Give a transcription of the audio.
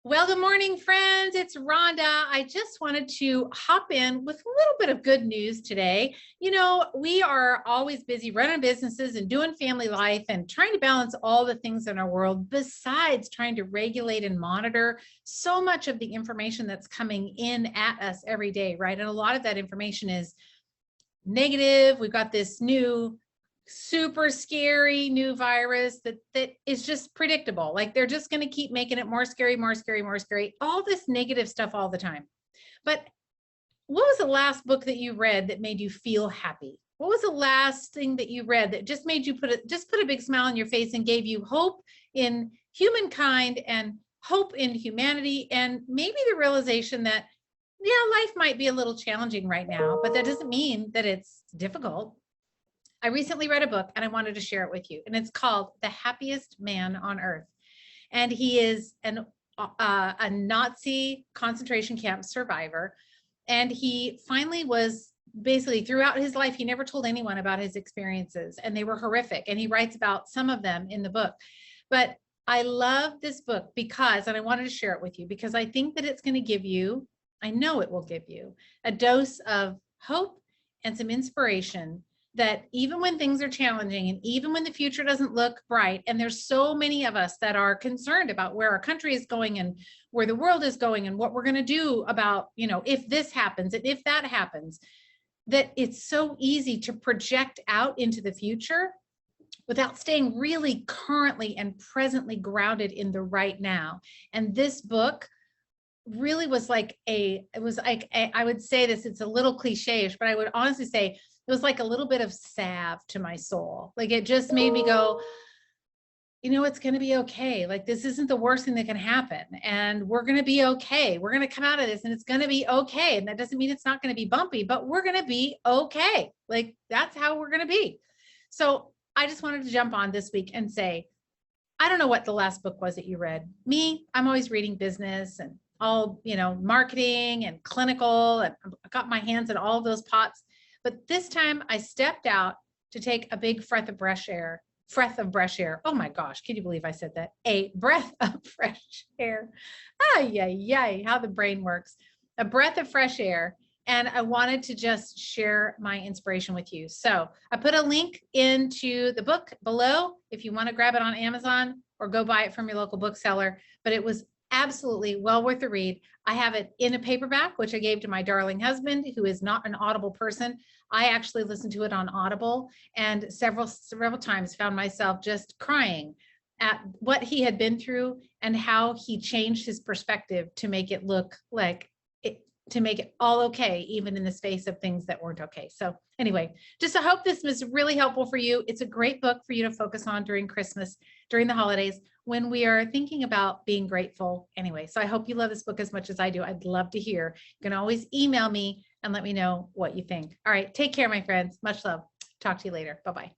Well, good morning, friends. It's Rhonda. I just wanted to hop in with a little bit of good news today. You know, we are always busy running businesses and doing family life and trying to balance all the things in our world, besides trying to regulate and monitor so much of the information that's coming in at us every day, right? And a lot of that information is negative. We've got this new super scary new virus that is just predictable. Like they're just going to keep making it more scary, more scary, more scary, all this negative stuff all the time. But what was the last book that you read that made you feel happy? What was the last thing that you read that just made you put a big smile on your face and gave you hope in humankind and hope in humanity, and maybe the realization that, yeah, life might be a little challenging right now, but that doesn't mean that it's difficult. I recently read a book and I wanted to share it with you, and it's called The Happiest Man on Earth. And he is a Nazi concentration camp survivor. And he finally was basically, throughout his life, he never told anyone about his experiences, and they were horrific. And he writes about some of them in the book. But I love this book because, and I wanted to share it with you because I think that it's going to give you, I know it will give you a dose of hope and some inspiration, that even when things are challenging and even when the future doesn't look bright, and there's so many of us that are concerned about where our country is going and where the world is going and what we're going to do about, you know, if this happens and if that happens, that it's so easy to project out into the future without staying really currently and presently grounded in the right now. And this book really was like I would say this, it's a little cliche-ish, but I would honestly say it was like a little bit of salve to my soul. Like it just made me go, you know, it's going to be okay. Like this isn't the worst thing that can happen, and we're going to be okay. We're going to come out of this and it's going to be okay. And that doesn't mean it's not going to be bumpy, but we're going to be okay. Like that's how we're going to be. So I just wanted to jump on this week and say, I don't know what the last book was that you read. Me, I'm always reading business and all, you know, marketing and clinical, and I got my hands in all of those pots. But this time I stepped out to take a big breath of fresh air. Oh my gosh, can you believe I said that? A breath of fresh air. Ay, how the brain works. A breath of fresh air. And I wanted to just share my inspiration with you. So I put a link into the book below if you want to grab it on Amazon or go buy it from your local bookseller. But it was absolutely well worth the read. I have it in a paperback, which I gave to my darling husband, who is not an Audible person. I actually listened to it on Audible, and several times found myself just crying at what he had been through and how he changed his perspective to make it look like it, to make it all okay, even in the face of things that weren't okay. So anyway, just I hope this was really helpful for you. It's a great book for you to focus on during Christmas, during the holidays, when we are thinking about being grateful. Anyway, so I hope you love this book as much as I do. I'd love to hear. You can always email me and let me know what you think. All right, take care, my friends. Much love. Talk to you later. Bye-bye.